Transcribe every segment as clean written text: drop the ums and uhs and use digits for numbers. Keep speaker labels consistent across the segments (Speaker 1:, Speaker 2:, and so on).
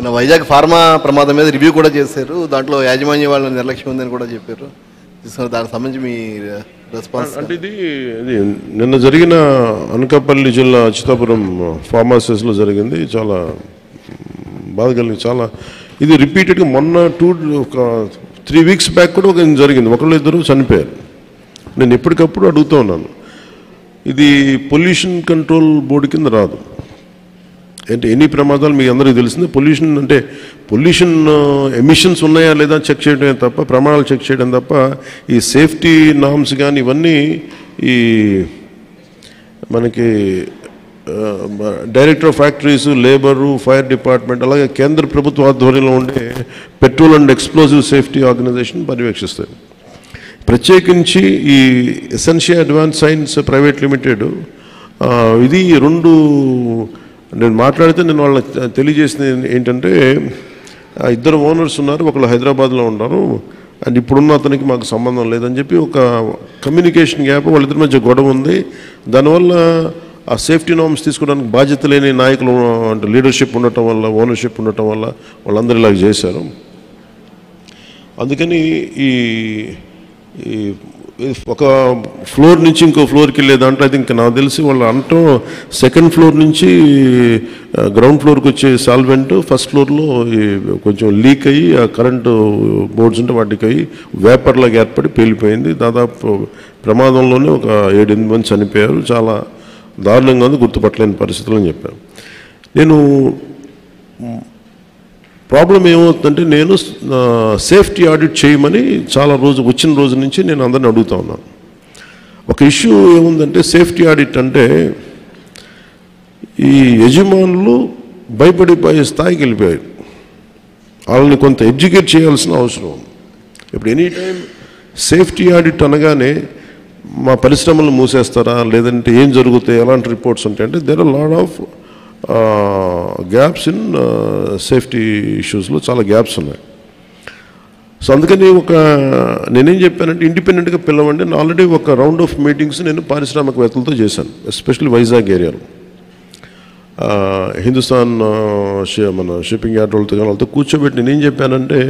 Speaker 1: మన వైజాగ్ ఫార్మా ప్రమాదం మీద రివ్యూ కూడా చేశారు. దాంట్లో యాజమాన్య వాళ్ళ నిర్లక్ష్యం ఉందని కూడా చెప్పారు. దానికి సంబంధించి మీ రెస్పాన్స్
Speaker 2: అంటే ఇది నిన్న జరిగిన అనకాపల్లి జిల్లా అచ్యుతాపురం ఫార్మాసిస్లో జరిగింది. చాలా బాధ కలిగింది. చాలా ఇది రిపీటెడ్గా మొన్న 3 వీక్స్ బ్యాక్ కూడా ఒక జరిగింది. ఒకళ్ళు ఇద్దరు చనిపోయారు. నేను ఎప్పటికప్పుడు అడుగుతూ ఉన్నాను, ఇది పొల్యూషన్ కంట్రోల్ బోర్డు కింద రాదు. అంటే ఎన్ని ప్రమాదాలు మీకు అందరికీ తెలిసింది. పొల్యూషన్ అంటే పొల్యూషన్ ఎమిషన్స్ ఉన్నాయా లేదా చెక్ చేయడమే తప్ప, ప్రమాణాలు చెక్ చేయడం తప్ప, ఈ సేఫ్టీ నామ్స్ కానీ ఇవన్నీ ఈ మనకి director of factories, labour, fire department, అలాగే కేంద్ర ప్రభుత్వ ఆధ్వర్యంలో ఉండే petrol and explosive safety organisation పర్యవేక్షిస్తాయి. ప్రత్యేకించి ఈ essential advance science private limited ఇది 2 నేను మాట్లాడితే నేను వాళ్ళకి తెలియజేసింది ఏంటంటే, 2 ఓనర్స్ ఉన్నారు, ఒకళ్ళు హైదరాబాద్లో ఉన్నారు, అండ్ ఇప్పుడున్న అతనికి మాకు సంబంధం లేదని చెప్పి ఒక కమ్యూనికేషన్ గ్యాప్, వాళ్ళిద్దరి మధ్య గొడవ ఉంది. దానివల్ల ఆ సేఫ్టీ నార్మ్స్ తీసుకోవడానికి బాధ్యత లేని నాయకులు అంటే లీడర్షిప్ ఉండటం వల్ల, ఓనర్షిప్ ఉండటం వల్ల వాళ్ళందరూ ఇలాగ చేశారు. అందుకని ఈ ఒక ఫ్లోర్ నుంచి ఇంకో ఫ్లోర్కి వెళ్ళే దాంట్లో అయితే ఇంకా నాకు తెలిసి వాళ్ళు అంటాం సెకండ్ ఫ్లోర్ నుంచి గ్రౌండ్ ఫ్లోర్కి వచ్చే సాల్వెంట్ ఫస్ట్ ఫ్లోర్లో కొంచెం లీక్ అయ్యి ఆ కరెంటు బోర్డ్స్ ఉంటే వాటికి అయ్యి వేపర్లాగా ఏర్పడి పేలిపోయింది. దాదాపు ప్రమాదంలోనే ఒక 7-8 మంది చనిపోయారు. చాలా దారుణంగా ఉంది, గుర్తుపట్టలేని పరిస్థితులు అని చెప్పాను. నేను ప్రాబ్లం ఏమవుతుందంటే, నేను సేఫ్టీ ఆడిట్ చేయమని వచ్చిన రోజు నుంచి నేను అందరిని అడుగుతా ఉన్నాను. ఒక ఇష్యూ ఏముందంటే, సేఫ్టీ ఆడిట్ అంటే ఈ యజమానులు భయపడిపోయే స్థాయికి వెళ్ళిపోయారు. వాళ్ళని కొంత ఎడ్యుకేట్ చేయాల్సిన అవసరం ఉంది. ఇప్పుడు ఎనీ టైం సేఫ్టీ ఆడిట్ అనగానే మా పరిశ్రమలు మూసేస్తారా, లేదంటే ఏం జరుగుతాయి, ఎలాంటి రిపోర్ట్స్ ఉంటాయంటే, there are lot of gaps in safety ఇష్యూస్లో చాలా గ్యాప్స్ ఉన్నాయి. సో అందుకని నేనేం చెప్పానంటే, ఇండిపెండెంట్గా పిలవండి. నేను ఆల్రెడీ ఒక రౌండ్ ఆఫ్ మీటింగ్స్ నేను పారిశ్రామికవేత్తలతో చేశాను, ఎస్పెషల్లీ వైజాగ్ ఏరియాలో. హిందుస్థాన్ మన షిప్పింగ్ యార్డ్ వాళ్ళతో కూర్చోబెట్టి నేనేం చెప్పానంటే,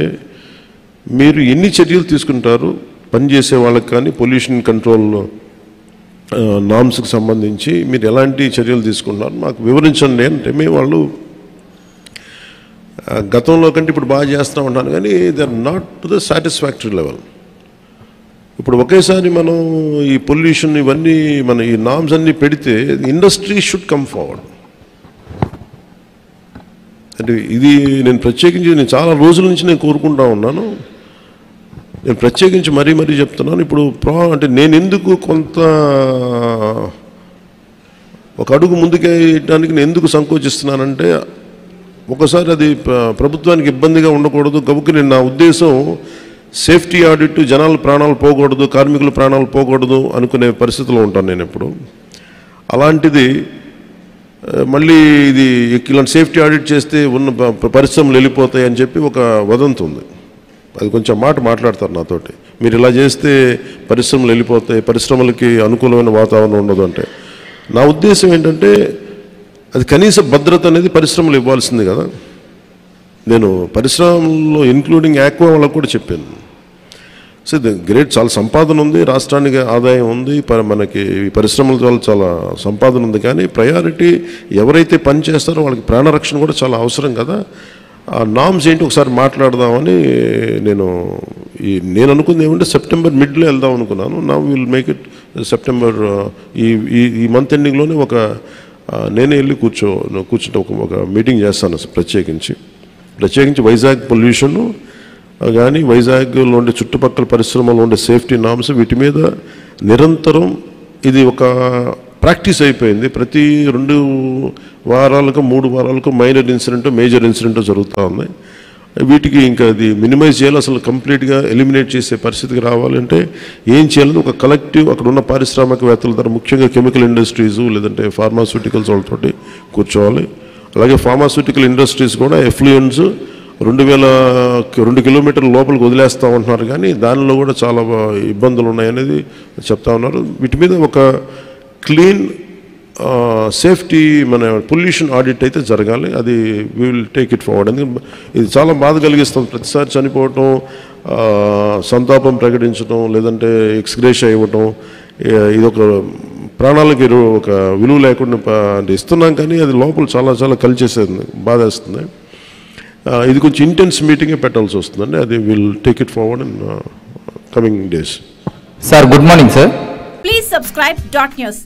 Speaker 2: మీరు ఎన్ని చర్యలు తీసుకుంటారు పనిచేసే వాళ్ళకి కానీ పొల్యూషన్ కంట్రోల్ నామ్స్కి సంబంధించి మీరు ఎలాంటి చర్యలు తీసుకున్నారు మాకు వివరించండి అంటే, మేము వాళ్ళు గతంలో కంటే ఇప్పుడు బాగా చేస్తూ ఉంటాను, కానీ they are not to the satisfactory level. ఇప్పుడు ఒకేసారి మనం ఈ పొల్యూషన్ ఇవన్నీ మన ఈ నామ్స్ అన్నీ పెడితే ఇండస్ట్రీ షుడ్ కమ్ ఫార్వర్డ్. అంటే ఇది నేను ప్రత్యేకించి నేను చాలా రోజుల నుంచి నేను కోరుకుంటా ఉన్నాను. నేను ప్రత్యేకించి మరీ చెప్తున్నాను. ఇప్పుడు అంటే నేను ఎందుకు కొంత ఒక అడుగు ముందుకేయడానికి నేను ఎందుకు సంకోచిస్తున్నానంటే, ఒకసారి అది ప్రభుత్వానికి ఇబ్బందిగా ఉండకూడదు కాబట్టి నేను నా ఉద్దేశం సేఫ్టీ ఆడిట్ జనాల ప్రాణాలు పోకూడదు, కార్మికుల ప్రాణాలు పోకూడదు అనుకునే పరిస్థితిలో ఉంటాను నేను ఎప్పుడు. అలాంటిది మళ్ళీ ఇది ఇలాంటి సేఫ్టీ ఆడిట్ చేస్తే ఉన్న పరిశ్రమలు వెళ్ళిపోతాయి అని చెప్పి ఒక వదంతి ఉంది. అది కొంచెం మాట్లాడతారు నాతోటి, మీరు ఇలా చేస్తే పరిశ్రమలు వెళ్ళిపోతాయి, పరిశ్రమలకి అనుకూలమైన వాతావరణం ఉండదు అంటే. నా ఉద్దేశం ఏంటంటే, అది కనీస భద్రత అనేది పరిశ్రమలు ఇవ్వాల్సింది కదా. నేను పరిశ్రమల్లో ఇన్క్లూడింగ్ ఆక్వా వాళ్ళకు కూడా చెప్పాను. సో గ్రేట్, చాలా సంపాదన ఉంది, రాష్ట్రానికి ఆదాయం ఉంది, మనకి పరిశ్రమల వల్ల చాలా సంపాదన ఉంది, కానీ ప్రయారిటీ ఎవరైతే పని చేస్తారో వాళ్ళకి ప్రాణరక్షణ కూడా చాలా అవసరం కదా. ఆ నామ్స్ ఏంటి ఒకసారి మాట్లాడదామని నేను అనుకుంది ఏమంటే, సెప్టెంబర్ మిడ్లో వెళ్దాం అనుకున్నాను. నా విల్ మేక్ ఇట్ సెప్టెంబర్ ఈ మంత్ ఎండింగ్లోనే నేనే వెళ్ళి కూర్చుంటే ఒక మీటింగ్ చేస్తాను ప్రత్యేకించి వైజాగ్ పొల్యూషన్ కానీ వైజాగ్లో ఉండే చుట్టుపక్కల పరిశ్రమలో ఉండే సేఫ్టీ నామ్స్ వీటి మీద నిరంతరం ఇది ఒక ప్రాక్టీస్ అయిపోయింది. ప్రతి 2 వారాలకు 3 వారాలకు మైనర్ ఇన్సిడెంట్ మేజర్ ఇన్సిడెంట్ జరుగుతూ ఉన్నాయి. వీటికి ఇంకా అది మినిమైజ్ చేయాలి, అసలు కంప్లీట్గా ఎలిమినేట్ చేసే పరిస్థితికి రావాలంటే ఏం చేయాలని ఒక కలెక్టివ్ అక్కడ ఉన్న పారిశ్రామికవేత్తల ద్వారా, ముఖ్యంగా కెమికల్ ఇండస్ట్రీస్ లేదంటే ఫార్మాస్యూటికల్స్ వాళ్ళతోటి కూర్చోవాలి. అలాగే ఫార్మాస్యూటికల్ ఇండస్ట్రీస్ కూడా ఎఫ్లూయెంట్స్ 2 కిలోమీటర్ల లోపలికి వదిలేస్తూ ఉంటున్నారు, కానీ దానిలో కూడా చాలా ఇబ్బందులు ఉన్నాయనేది చెప్తా ఉన్నారు. వీటి మీద ఒక క్లీన్ సేఫ్టీ మన పొల్యూషన్ ఆడిట్ అయితే జరగాలి. అది we will take it forward. ఎందుకంటే ఇది చాలా బాధ కలిగిస్తుంది. ప్రతిసారి చనిపోవటం, సంతాపం ప్రకటించడం, లేదంటే ఎక్స్గ్రేషియా ఇవ్వటం, ఇదొక ప్రాణాలకి ఒక విలువ లేకుండా అంటే ఇస్తున్నాం, కానీ అది లోపల చాలా చాలా కలిచేసేది, బాధేస్తుంది. ఇది కొంచెం ఇంటెన్స్ మీటింగే పెట్టాల్సి వస్తుందండి. అది will take it forward in coming days.
Speaker 3: Sir good morning sir.
Speaker 4: Please subscribe .news.